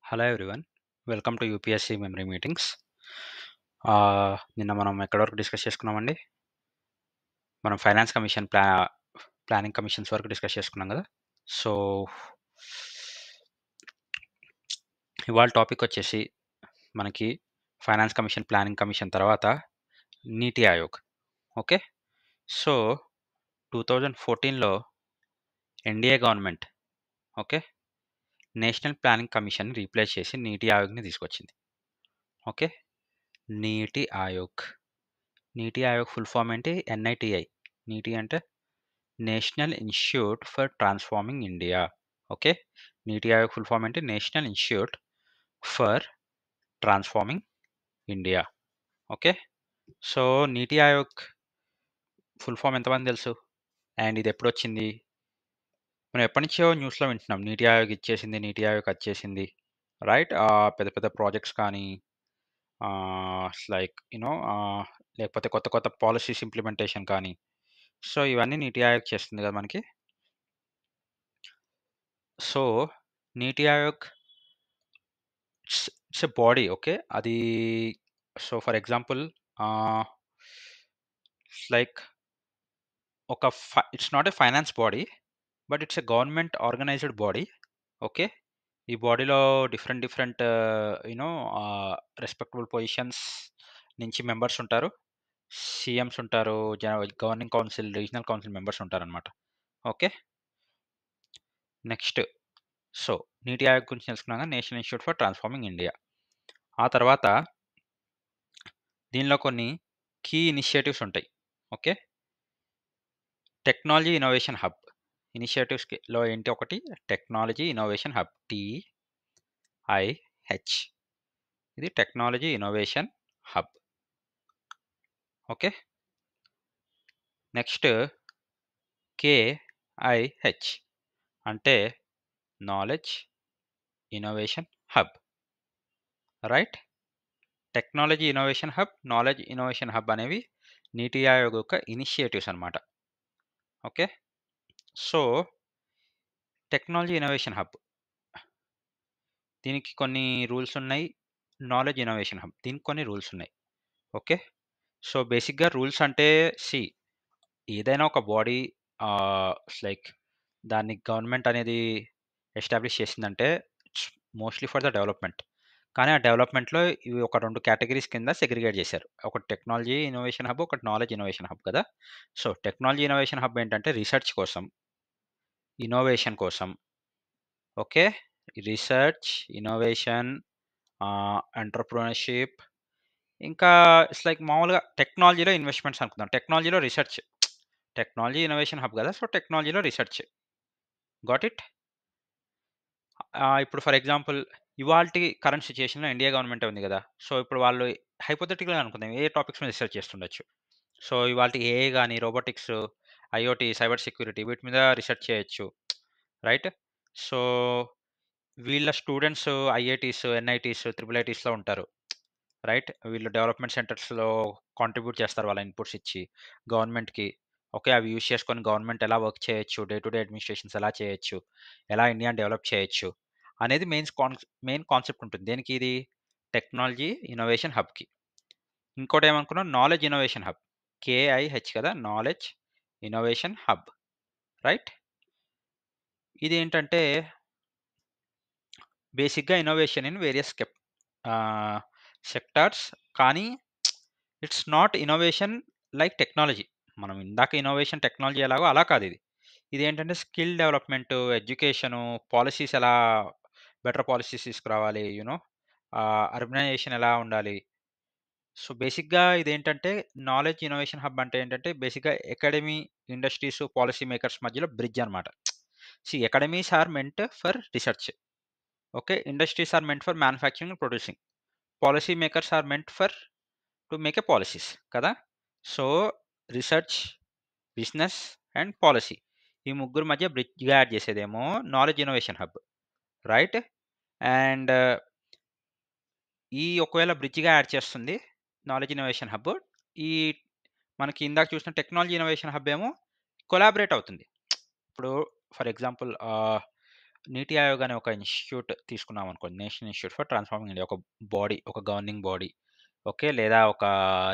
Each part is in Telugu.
Hello everyone. Welcome to UPSC memory meetings. నిన్న మనం ఎక్కడి వరకు డిస్కస్ చేసుకున్నామండి? మనం ఫైనాన్స్ కమిషన్ ప్లానింగ్ కమిషన్స్ వరకు డిస్కస్ చేసుకున్నాం కదా. సో ఇవాళ టాపిక్ వచ్చేసి మనకి ఫైనాన్స్ కమిషన్, ప్లానింగ్ కమిషన్ తర్వాత నీతి ఆయోగ్. ఓకే. సో 2014లో NDA government okay national planning commission replace చేసి నీతి ఆయోగ్ని తీసుకొచ్చింది. Okay. NITI Aayog full form ఏంటి? ఎన్ఐటిఐ. నీటి అంటే national institute for transforming India. Okay. NITI Aayog full form ఏంటి? National institute for transforming India. Okay. So NITI Aayog full form ఎంతమంది తెలుసు? అండ్ ఇది ఎప్పుడు వచ్చింది? మనం ఎప్పటి నుంచో న్యూస్లో వింటున్నాం, నీతి ఆయోగ్ ఇచ్చేసింది, నీతి ఆయోగ్ వచ్చేసింది, రైట్? పెద్ద పెద్ద ప్రాజెక్ట్స్ కానీ లైక్ లేకపోతే కొత్త కొత్త పాలసీస్ ఇంప్లిమెంటేషన్ కానీ, సో ఇవన్నీ నీతి ఆయోగ్ చేస్తుంది కదా మనకి. So NITI Aayog it's a body. Okay. అది so for example like it's not a finance body, but it's a government organised body. Okay. ఈ బాడీలో different different you know respectable positions నుంచి మెంబర్స్ ఉంటారు. సీఎంస్ ఉంటారు, governing council, regional council members ఉంటారనమాట. Okay. Next, so NITI Aayog గురించి తెలుసుకున్నాక national institute for transforming India. ఆ తర్వాత దీనిలో కొన్ని కీ ఇనిషియేటివ్స్ ఉంటాయి. ఓకే. టెక్నాలజీ ఇన్నోవేషన్ హబ్ ఇనిషియేటివ్స్లో ఏంటి? ఒకటి టెక్నాలజీ ఇన్నోవేషన్ హబ్, TIH. ఇది technology innovation hub. Okay. Next KIH అంటే knowledge innovation hub, right? Technology innovation hub, knowledge innovation hub అనేవి నీతి ఆయోగ్ యొక్క ఇనిషియేటివ్స్ అనమాట. Okay. So technology innovation hub దీనికి కొన్ని రూల్స్ ఉన్నాయి. నాలెడ్జ్ ఇన్నోవేషన్ హబ్ దీనికి కొన్ని రూల్స్ ఉన్నాయి. ఓకే. సో బేసిక్గా రూల్స్ అంటే ఏదైనా ఒక బాడీ లైక్ దాన్ని గవర్నమెంట్ అనేది ఎస్టాబ్లిష్ చేసిందంటే it's mostly for the development. కానీ ఆ డెవలప్మెంట్లో ఇవి ఒక 2 కేటగిరీస్ కింద సెగ్రిగేట్ చేశారు. ఒకటి టెక్నాలజీ ఇన్నోవేషన్ హబ్, ఒకటి నాలెడ్జ్ ఇన్నోవేషన్ హబ్ కదా. సో టెక్నాలజీ ఇన్నోవేషన్ హబ్ ఏంటంటే రీసెర్చ్ కోసం, ఇన్నోవేషన్ కోసం. ఓకే. రీసెర్చ్, ఇన్నోవేషన్, ఎంటర్‌ప్రెన్యూర్‌షిప్, ఇంకా ఇట్స్ లైక్ మామూలుగా టెక్నాలజీలో ఇన్వెస్ట్‌మెంట్స్ అనుకుందాం. టెక్నాలజీలో రిసర్చ్. టెక్నాలజీ ఇన్నోవేషన్ హబ్ కదా. సో టెక్నాలజీలో రిసర్చ్. Got it? ఇప్పుడు ఫర్ ఎగ్జాంపుల్ ఇవాల్టి కరెంట్ సిట్యుయేషన్‌లో ఇండియా గవర్నమెంటే ఉంది కదా. సో ఇప్పుడు వాళ్ళు హైపోథెటికల్‌గా అనుకుందాం, ఏ టాపిక్స్ మీద రిసర్చ్ చేస్తుండొచ్చు. సో ఇవాల్టి ఏఐ గాని, రోబోటిక్స్, ఐఓటీ, సైబర్ సెక్యూరిటీ వీటి మీద రిసర్చ్ చేయొచ్చు, రైట్? సో వీళ్ళ స్టూడెంట్స్ ఐఐటీస్, ఎన్ఐటీస్, ట్రిపుల్ ఐటీస్‌లో ఉంటారు, రైట్? వీళ్ళు డెవలప్మెంట్ సెంటర్స్‌లో కాంట్రిబ్యూట్ చేస్తారు వాళ్ళ ఇన్పుట్స్ ఇచ్చి గవర్నమెంట్‌కి. ఓకే. అవి యూజ్ చేసుకొని గవర్నమెంట్ ఎలా వర్క్ చేయొచ్చు, డే టు డే అడ్మినిస్ట్రేషన్స్ ఎలా చేయొచ్చు, ఎలా ఇండియాని డెవలప్ చేయొచ్చు అనేది మెయిన్ కాన్సెప్ట్ ఉంటుంది. దేనికి? ఇది టెక్నాలజీ ఇన్నోవేషన్ హబ్‌కి. ఇంకోటి ఏమనుకున్నాం? నాలెడ్జ్ ఇన్నోవేషన్ హబ్, KIH కదా. Knowledge innovation hub, right? ఇది ఏంటంటే బేసిక్‌గా ఇన్నోవేషన్ ఇన్ వేరియస్ సెక్టార్స్. కానీ it's not innovation like technology. మనం ఇందాక ఇన్నోవేషన్ టెక్నాలజీ ఎలాగో అలా కాదు ఇది. ఇదేంటంటే స్కిల్ డెవలప్‌మెంట్, ఎడ్యుకేషను, పాలిసీస్ ఎలా బెటర్ పాలిసీస్ తీసుకురావాలి, అర్బనైజేషన్ ఎలా ఉండాలి. సో బేసిక్‌గా ఇదేంటంటే నాలెడ్జ్ ఇన్నోవేషన్ హబ్ అంటే ఏంటంటే బేసిక్‌గా అకాడమీ, ఇండస్ట్రీస్, పాలిసీ మేకర్స్ మధ్యలో బ్రిడ్జ్ అనమాట. Academies are meant for research. Okay. Industries are meant for manufacturing and producing. Policy makers are meant for to make a policies కదా. So research, business and policy ఈ ముగ్గురు మధ్య బ్రిడ్జ్‌గా యాడ్ చేసేదేమో knowledge innovation hub, right? And ఒకవేళ బ్రిడ్జ్‌గా యాడ్ చేస్తుంది నాలెడ్జ్ ఇన్నోవేషన్ హబ్. ఈ మనకి ఇందాక చూసిన టెక్నాలజీ ఇన్నోవేషన్ హబ్ ఏమో కొలాబరేట్ అవుతుంది. ఇప్పుడు ఫర్ ఎగ్జాంపుల్ నీతి ఆయోగ్ అనే ఒక ఇన్‌స్టిట్యూట్ తీసుకున్నామనుకోండి. National institute for transforming India. ఒక బాడీ, ఒక గవర్నింగ్ బాడీ. ఓకే. లేదా ఒక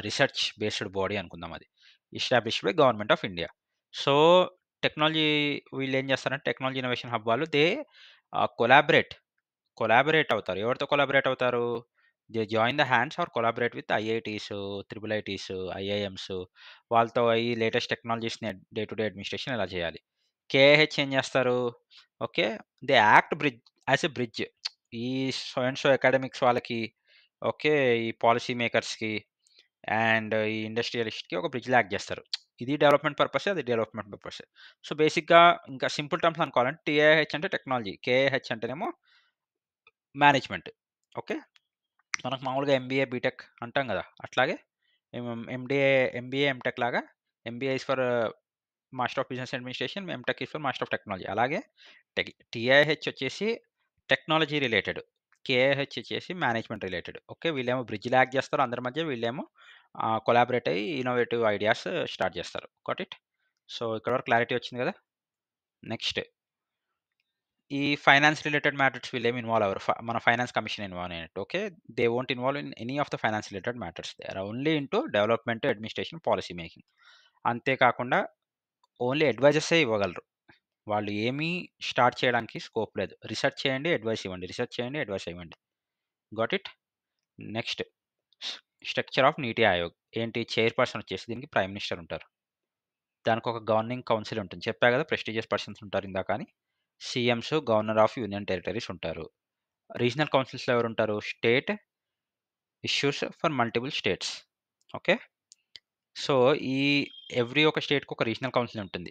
రిసర్చ్ బేస్డ్ బాడీ అనుకుందాం అది. Established by government of India. So, technology వీళ్ళేం చేస్తారంటే టెక్నాలజీ ఇన్నోవేషన్ హబ్ వాళ్ళు కొలాబరేట్, కొలాబరేట్ అవుతారు. ఎవరితో కొలాబరేట్ అవుతారు? They join the hands or collaborate with IITs, triple ITs, IIMs వాళ్ళతో ఈ లేటెస్ట్ టెక్నాలజీస్‌ని డే టు డే అడ్మినిస్ట్రేషన్ ఎలా చేయాలి. కేఐహెచ్ ఏం చేస్తారు? Okay. They act as a bridge. ఈ సో అండ్ సో అకాడమిక్స్ వాళ్ళకి, ఓకే. ఈ పాలిసీ మేకర్స్‌కి అండ్ ఈ ఇండస్ట్రియలిస్ట్‌కి ఒక బ్రిడ్జ్‌లా యాక్ట్ చేస్తారు. ఇది డెవలప్‌మెంట్ పర్పసే, అది డెవలప్‌మెంట్ పర్పసే. సో, బేసిక్‌గా ఇంకా సింపుల్ టర్మ్స్‌లో అనుకోవాలంటే టీఐహెచ్ అంటే టెక్నాలజీ. కేఐహెచ్ అంటేనేమో మేనేజ్మెంట్. ఓకే. మనకు మామూలుగా ఎంబీఏ, బీటెక్ అంటాం గదా! అట్లాగే ఎంబీఏ, ఎంటెక్ లాగా MBA is for master of business administration, M Tech is for master of technology. అలాగే టీఐహెచ్ వచ్చేసి టెక్నాలజీ రిలేటెడ్. కేఐహెచ్ వచ్చేసి మేనేజ్మెంట్ రిలేటెడ్. ఓకే. వీళ్ళేమో బ్రిడ్జ్‌లా యాక్ట్ చేస్తారు అందరి మధ్య. వీళ్ళేమో కొలాబరేట్ అయ్యి ఇన్నోవేటివ్ ఐడియాస్ స్టార్ట్ చేస్తారు. Got it? సో, ఇక్కడి వరకు క్లారిటీ వచ్చింది గదా! నెక్స్ట్ ఈ ఫైనాన్స్ రిలేటెడ్ మ్యాటర్స్ వీళ్ళేమి ఇన్వాల్వ్ అవ్వరు. మన ఫైనాన్స్ కమిషన్ ఇన్వాల్వ్ అయినట్టు. Okay. They won't involve in any of the finance related matters. They are only into development, administration, policy making. అంతే కాకుండా ఓన్లీ అడ్వైజెసే ఇవ్వగలరు. వాళ్ళు ఏమీ స్టార్ట్ చేయడానికి స్కోప్ లేదు. రిసర్చ్ చేయండి, అడ్వైస్ ఇవ్వండి. రిసర్చ్ చేయండి, అడ్వైస్ ఇవ్వండి. Got it? Next structure of నీతి ఆయోగ్. ఏంటి చైర్‌పర్సన్ వచ్చేసి దీనికి ప్రైమ్ మినిస్టర్ ఉంటారు. దానికొక గవర్నింగ్ కౌన్సిల్ ఉంటుంది. చెప్పా గదా! ప్రెస్టీజియస్ పర్సన్స్ ఉంటారు ఇందాక అని. CMs, governor of union territories ఉంటారు. రీజనల్ కౌన్సిల్స్‌లో ఎవరుంటారు? State issues for multiple states. Okay. So, ఈ ఎవ్రీ ఒక స్టేట్‌కి ఒక రీజనల్ కౌన్సిల్ ఉంటుంది.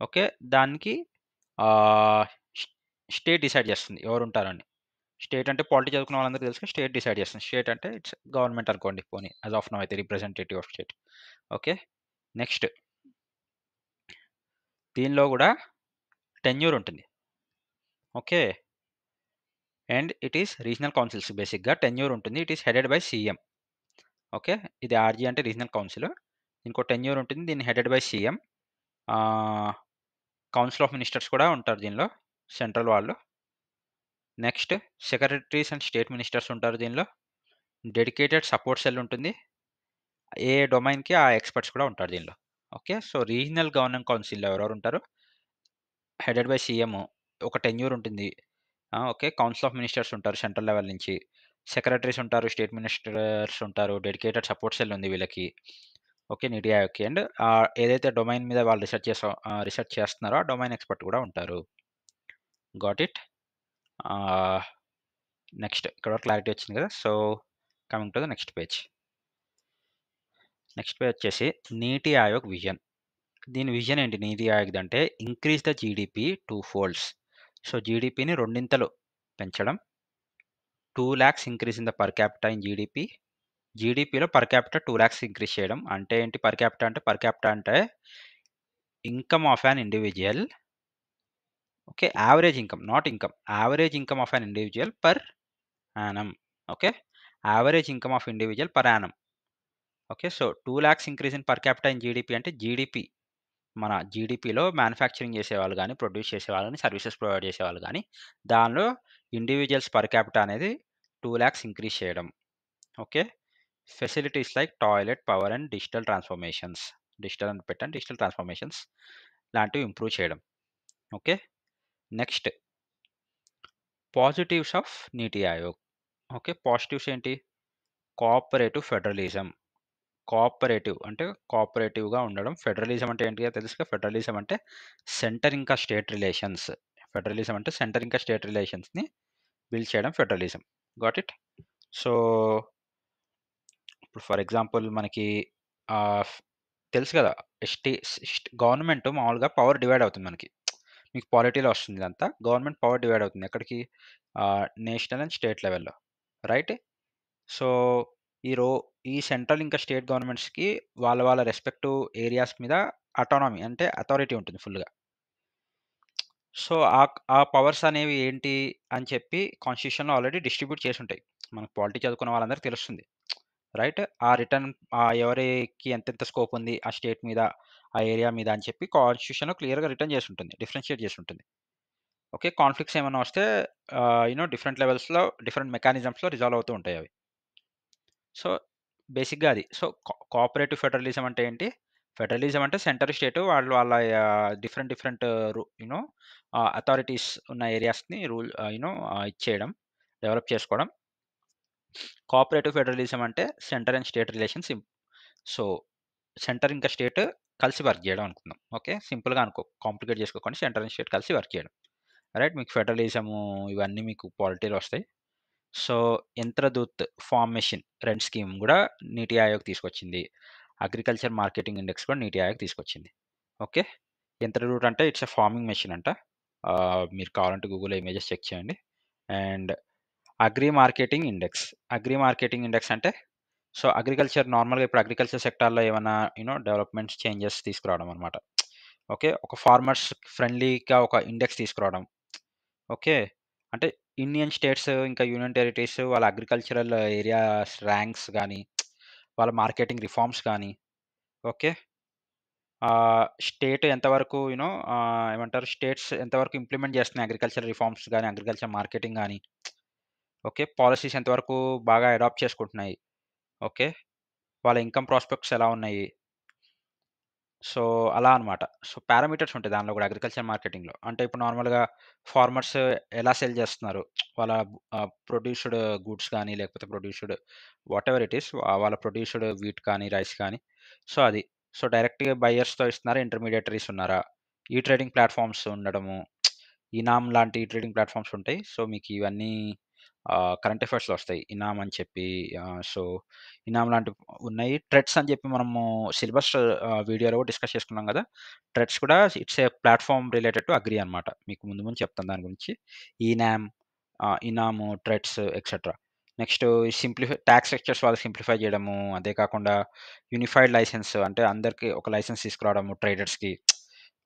ఓకే. దానికి ఆహ్, స్ స్టేట్ డిసైడ్ చేస్తుంది ఎవరుంటారని. స్టేట్ అంటే పాలిటీ చదువుకున్న వాళ్ళందరికీ తెలుసుగా స్టేట్ డిసైడ్ చేస్తుంది. స్టేట్ అంటే ఇట్స్ గవర్నమెంట్ అనుకోండి పోనీ యాస్ ఆఫ్ నౌ అయితే representative of state. Okay. Next దీనిలో గూడా టెన్యూర్ ఉంటుంది. Okay. And it is regional councils బేసిక్‌గా టెన్యూర్ ఉంటుంది. It is headed by CM. Okay. ఇది ఆర్‌జీ అంటే రీజనల్ కౌన్సిల్. ఇంకో టెన్యూర్ ఉంటుంది. దీన్ని హెడెడ్ బై సీఎం. ఆహ్, కౌన్సిల్ ఆఫ్ మినిస్టర్స్ కూడా ఉంటారు దీనిలో. సెంట్రల్ వాళ్ళు. Next secretaries and state ministers ఉంటారు దీనిలో. డెడికేటెడ్ సపోర్ట్ సెల్ ఉంటుంది. ఏ డొమైన్‌కి ఆ ఎక్స్‌పర్ట్స్ కూడా ఉంటారు దీనిలో. ఓకే. సో, రీజనల్ గవర్నింగ్ కౌన్సిల్‌లో ఎవరెవరు ఉంటారు? Headed by CM. ఒక టెన్యూర్ ఉంటుంది. ఓకే. కౌన్సిల్ ఆఫ్ మినిస్టర్స్ ఉంటారు సెంట్రల్ లెవెల్ నుంచి. సెక్రటరీస్ ఉంటారు. స్టేట్ మినిస్టర్స్ ఉంటారు. డెడికేటెడ్ సపోర్ట్ సెల్ ఉంది వీళ్ళకి. ఓకే. నీతి ఆయోగ్‌కి. అండ్ ఏదైతే డొమైన్ మీద వాళ్ళు రిసర్చ్ చేస్తున్నారో ఆ డొమైన్ ఎక్స్‌పర్ట్ కూడా ఉంటారు. Got it? ఆహ్, నెక్స్ట్ ఇక్కడ వరకు క్లారిటీ వచ్చింది కదా! So, coming to the next page. Next page వచ్చేసి నీతి ఆయోగ్ విజన్. దీని విజన్ ఏంటి నీతి ఆయోగ్‌దంటే increase the GDP 2 folds. So, జీడీపీని రెండింతలు పెంచడం. 2,00,000 increase in the per capita in GDP. జీడీపీలో పర్ క్యాపిటా 2,00,000 ఇంక్రీజ్ చేయడం. అంటే ఏంటి పర్ క్యాపిటా అంటే income of an individual. Okay. Average income, not income. Average income of an individual per annum. Okay. Average income of individual per annum. Okay. So, 2,00,000 increase in per capita in GDP అంటే జీడీపీ మన జీడీపీలో మ్యానుఫ్యాక్చరింగ్ చేసేవాళ్ళు గాని, ప్రొడ్యూస్ చేసేవాళ్ళు గాని, సర్వీసెస్ ప్రొవైడ్ చేసేవాళ్ళు గాని, దానిలో ఇండివిడ్యువల్స్ పర్ క్యాపిటా అనేది 2,00,000 ఇంక్రీజ్ చేయడం. Okay. Facilities like toilet, power and digital transformations. Digital అని పెట్టండి. డిజిటల్ ట్రాన్స్‌ఫర్మేషన్స్ లాంటివి ఇంప్రూవ్ చేయడం. Okay. Next positives of NITI Aayog. Okay. Positives ఏంటి? Cooperative federalism. కోఆపరేటివ్ అంటే కోఆపరేటివ్‌గా ఉండడం. ఫెడరలిజం అంటే ఏంటిదో తెలుసుగా? ఫెడరలిజం అంటే సెంటర్ ఇంకా స్టేట్ రిలేషన్స్. ఫెడరలిజం అంటే సెంటర్ ఇంకా స్టేట్ రిలేషన్స్‌ని బిల్డ్ చేయడం ఫెడరలిజం. Got it? సో, ఇప్పుడు ఫర్ ఎగ్జాంపుల్ మనకి ఆహ్, తెలుసు కదా! గవర్నమెంట్ మామూలుగా పవర్ డివైడ్ అవుతుంది మనకి. మీకు పాలిటీలో వస్తుంది ఇదంతా. గవర్నమెంట్ పవర్ డివైడ్ అవుతుంది. ఎక్కడికి? నేషనల్ అండ్ స్టేట్ లెవెల్‌లో. రైట్? సో, ఈ రో ఈ సెంట్రల్ ఇంకా స్టేట్ గవర్నమెంట్స్‌కి వాళ్ళ వాళ్ళ రెస్పెక్టివ్ ఏరియాస్ మీద అటానమీ అంటే అథారిటీ ఉంటుంది ఫుల్‌గా. సో, ఆ పవర్స్ అనేవి ఏంటి అని చెప్పి కాన్స్టిట్యూషన్‌లో ఆల్రెడీ డిస్ట్రిబ్యూట్ చేసుంటాయి. మనకు పాలిటీ చదువుకున్న వాళ్ళందరికీ తెలుస్తుంది. రైట్? ఆ రిటర్న్ ఎవరికి ఎంతెంత స్కోప్ ఉంది ఆ స్టేట్ మీద, ఆ ఏరియా మీద అని చెప్పి కాన్స్టిట్యూషన్‌లో క్లియర్‌గా రిటర్న్ చేసుంటుంది. డిఫరెన్షియేట్ చేసుంటుంది. ఓకే. కాన్‌ఫ్లిక్ట్స్ ఏమన్నా వస్తే డిఫరెంట్ లెవెల్స్‌లో, డిఫరెంట్ మెకానిజమ్స్‌లో రిజాల్వ్ అవుతూ ఉంటాయి అవి. సో, బేసిక్‌గా అది. సో, కోఆపరేటివ్ ఫెడరలిజం అంటే ఏంటి? ఫెడరలిజం అంటే సెంటర్, స్టేట్ వాళ్ళు వాళ్ళ డిఫరెంట్ డిఫరెంట్ రు యూ నో అథారిటీస్ ఉన్న ఏరియాస్‌ని ఇచ్చేయడం, డెవలప్ చేసుకోవడం. కోఆపరేటివ్ ఫెడరలిజం అంటే centre and state relations so, centre ఇంకా స్టేట్ కలిసి వర్క్ జేయడం అనుకుందాం. ఓకే. సింపుల్‌గా అనుకో. కాంప్లికేట్ చేసుకోకండి. సెంటర్ అండ్ స్టేట్ కలిసి వర్క్ చేయడం. రైట్. మీకు ఫెడరలిజము ఇవన్నీ మీకు పాలిటీలో వస్తాయి. So, 'Yantradoot' farm machine rent scheme గూడా నీతి ఆయోగ్ తీసుకొచ్చింది. అగ్రికల్చర్ మార్కెటింగ్ ఇండెక్స్ కూడా నీతి ఆయోగ్ తీసుకొచ్చింది. ఓకే. 'యంత్రదూత్' అంటే ఇట్స్ ఎ ఫార్మింగ్ మెషిన్ అంట. మీరు కావాలంటే గూగుల్‌లో ఇమేజెస్ చెక్ చేయండి. అండ్ అగ్రి మార్కెటింగ్ ఇండెక్స్ అంటే అగ్రికల్చర్ నార్మల్‌గా ఇప్పుడు అగ్రికల్చర్ సెక్టార్‌లో ఏమన్నా డెవలప్‌మెంట్స్, చేంజెస్ తీసుకురావడం అనమాట. ఓకే. ఒక ఫార్మర్స్ ఫ్రెండ్లీగా ఒక ఇండెక్స్ తీసుకురావడం. ఓకే. అంటే ఇండియన్ స్టేట్స్ ఇంకా యూనియన్ టెరిటరీస్ వాళ్ళ అగ్రికల్చరల్ ఏరియాస్ ర్యాంక్స్ గాని, వాళ్ళ మార్కెటింగ్ రిఫార్మ్స్ గాని, ఓకే. స్టేట్ ఎంతవరకు ఏమంటారు స్టేట్స్ ఎంతవరకు ఇంప్లిమెంట్ చేస్తున్నాయి అగ్రికల్చర్ రిఫార్మ్స్ గాని, అగ్రికల్చర్ మార్కెటింగ్ గాని, ఓకే. పాలిసీస్ ఎంతవరకు బాగా అడాప్ట్ చేసుకుంటున్నాయి. ఓకే. వాళ్ళ ఇన్‌కమ్ ప్రాస్పెక్ట్స్ ఎలా ఉన్నాయి? సో, అలా అన్నమాట. సో, పారామీటర్స్ ఉంటాయి దానిలో గూడా అగ్రికల్చర్ మార్కెటింగ్‌లో. అంటే ఇప్పుడు నార్మల్‌గా ఫార్మర్స్ ఎలా సెల్ చేస్తున్నారు? వాళ్ళ ప్రొడ్యూస్డ్ గూడ్స్ గాని, లేకపోతే ప్రొడ్యూస్డ్ వాటెవర్ ఇట్ ఈస్ వాళ్ళ ప్రొడ్యూస్డ్ వీట్ కానీ, రైస్ కానీ సో, అది. సో, డైరెక్ట్‌గా బయర్స్‌తో ఇస్తున్నారా? ఇంటర్మీడియేటరీస్ ఉన్నారా? ఈ ట్రేడింగ్ ప్లాట్‌ఫార్మ్స్ ఉండడము. ఇనామ్ లాంటి ట్రేడింగ్ ప్లాట్‌ఫార్మ్స్ ఉంటాయి. సో, మీకు ఇవన్నీ కరెంట్ అఫైర్స్‌లో వస్తాయి. ఇనామ్ అని చెప్పి సో, ఇనామ్ లాంటివి ఉన్నాయి. ట్రెడ్స్ అని చెప్పి మనము సిలబస్ వీడియోలో కూడా డిస్కస్ చేసుకున్నాం గదా! ట్రెడ్స్ కూడా it's a platform related to agri అనమాట. మీకు ముందు ముందు చెప్తాను దాని గురించి. ENAM, eNAM, TReDS etcetera. Next tax structures వాళ్ళు సింప్లిఫై చేయడము. అదే కాకుండా యూనిఫైడ్ లైసెన్స్ అంటే అందరికి ఒక లైసెన్స్ తీసుకురావడము ట్రేడర్స్‌కి.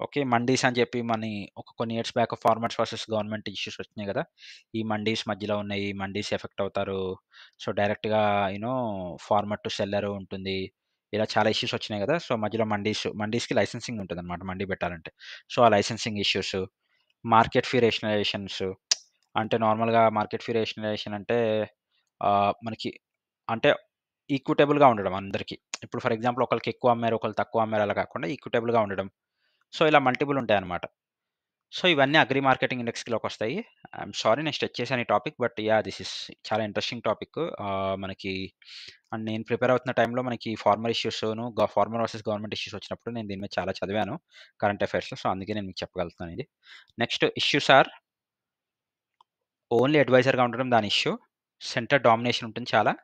ఓకే. మండీస్ అని చెప్పి ఒక కొన్ని years back farmers versus government issues వచ్చినాయి గదా! ఈ మండీస్ మధ్యలో ఉన్నాయి. ఈ మండీస్ ఎఫెక్ట్ అవుతారు. సో, డైరెక్ట్‌గా you know farmer to seller ఉంటుంది. ఇలా చాలా ఇష్యూస్ వచ్చినాయి గదా! సో, మధ్యలో మండీస్‌కి లైసెన్సింగ్ ఉంటదనమాట మండీ పెట్టాలంటే. సో, ఆ లైసెన్సింగ్ ఇష్యూస్, మార్కెట్ ఫీ రేషనలైజేషన్స్ అంటే నార్మల్‌గా మార్కెట్ ఫీ రేషనలైజేషన్ అంటే మనకి అంటే ఈక్విటబుల్‌గా ఉండడం అందరికి. ఇప్పుడు ఫర్ ఎగ్జాంపుల్ ఒకళ్ళకి ఎక్కువ అమ్మారు, ఒకళ్ళు తక్కువ అమ్మారు అలా కాకుండా ఈక్విటబుల్‌గా ఉండడం. సో, ఇలా మల్టిపుల్ ఉంటాయన్నమాట. సో, ఇవన్నీ అగ్రి మార్కెటింగ్ ఇండెక్స్ కిందకొస్తాయి. ఐయామ్ సారీ నేను స్ట్రెచ్ చేశాను ఈ topic. But yeah! This is చాలా ఇంట్రెస్టింగ్ టాపిక్. మనకి అండ్ నేను ప్రిపేర్ అవుతున్న టైంలో మనకి ఫార్మర్ ఇష్యూస్‌ను, ఫార్మర్ వర్సెస్ గవర్నమెంట్ ఇష్యూస్ వచ్చినప్పుడు నేను దీని మీద చాలా చదివాను కరెంట్ అఫైర్స్‌లో. సో, అందుకే నేను మీకు చెప్పగలుగుతున్నాను ఇది. నెక్స్ట్ ఇష్యూస్ ఆర్ ఓన్లీ అడ్వైజర్‌గా ఉండడం దాని ఇష్యూ. సెంటర్ డామినేషన్ ఉంటుంది చాలా.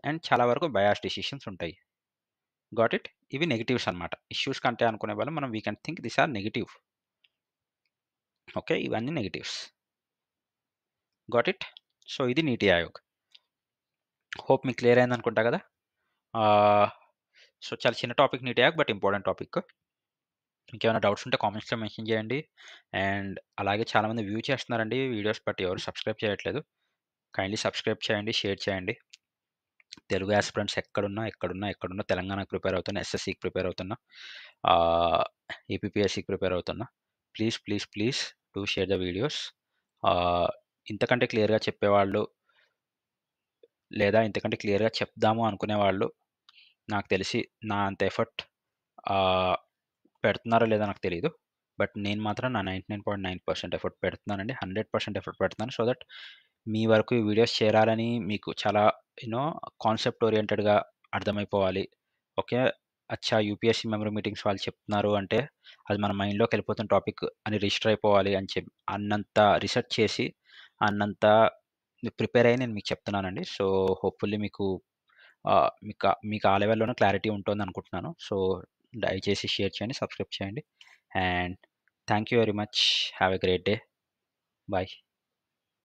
అండ్ చాలా వరకు బయాస్ డెసిషన్స్ ఉంటాయి. Got it? ఇవి నెగెటివ్స్ అన్నమాట. ఇష్యూస్ కంటే అనుకునే బదులు మనం we can think these are negative. Okay. ఇవన్నీ నెగెటివ్స్. Got it? సో, ఇది నీతి ఆయోగ్. హోప్ మీకు క్లియర్ అయిందనుకుంటా గదా! ఆహ్, సో, చాలా చిన్న topic NITI Aayog but important topic. ఇంకేమైనా డౌట్స్ ఉంటే కామెంట్స్‌లో మెన్షన్ చేయండి. అండ్ అలాగే చాలామంది వ్యూ చేస్తున్నారండి వీడియోస్ బట్ ఎవరు సబ్స్క్రైబ్ చేయట్లేదు. కైండ్లీ సబ్స్క్రైబ్ చేయండి, షేర్ చేయండి. తెలుగు యాస్పిరెంట్స్ ఎక్కడున్నా తెలంగాణకి ప్రిపేర్ అవుతున్నా, ఎస్ఎస్‌సికి ప్రిపేర్ అవుతున్నా, ఆహ్, ఏపీపీఎస్‌సికి ప్రిపేర్ అవుతున్నా. Please do share the videos. ఆహ్, ఇంతకంటే క్లియర్‌గా చెప్పేవాళ్ళు లేదా ఇంతకంటే క్లియర్‌గా చెప్దాము అనుకునేవాళ్ళు నాకు తెలిసి నా అంత ఎఫర్ట్ ఆహ్, పెడుతున్నారో లేదో నాకు తెలీదు. బట్ నేను మాత్రం నా 99.9% ఎఫర్ట్ పెడుతున్నానండి. 100% ఎఫర్ట్ పెడుతున్నాను. సో దట్ మీ వరకు ఈ వీడియోస్ చేరాలని మీకు చాలా యూ నో కాన్సెప్ట్ ఓరియెంటెడ్‌గా అర్థమైపోవాలి. ఓకే. అచ్చా! యూపీఎస్‌సీ మెమరీ మీటింగ్స్ వాళ్ళు చెప్తున్నారు అంటే అది మన మైండ్‌లోకెళ్ళిపోతున్న టాపిక్ అని రిజిస్టర్ అయిపోవాలి అని అన్నంత రిసర్చ్ చేసి, అన్నంత ప్రిపేర్ అయ్యి నేను మీకు చెప్తున్నానండి. సో హోప్‌ఫుల్లీ మీకు ఆ లెవెల్‌లోనే క్లారిటీ ఉంటుందనుకుంటున్నాను. సో, దయచేసి షేర్ చేయండి, సబ్స్క్రైబ్ చేయండి. And thank you very much. Have a great day. By.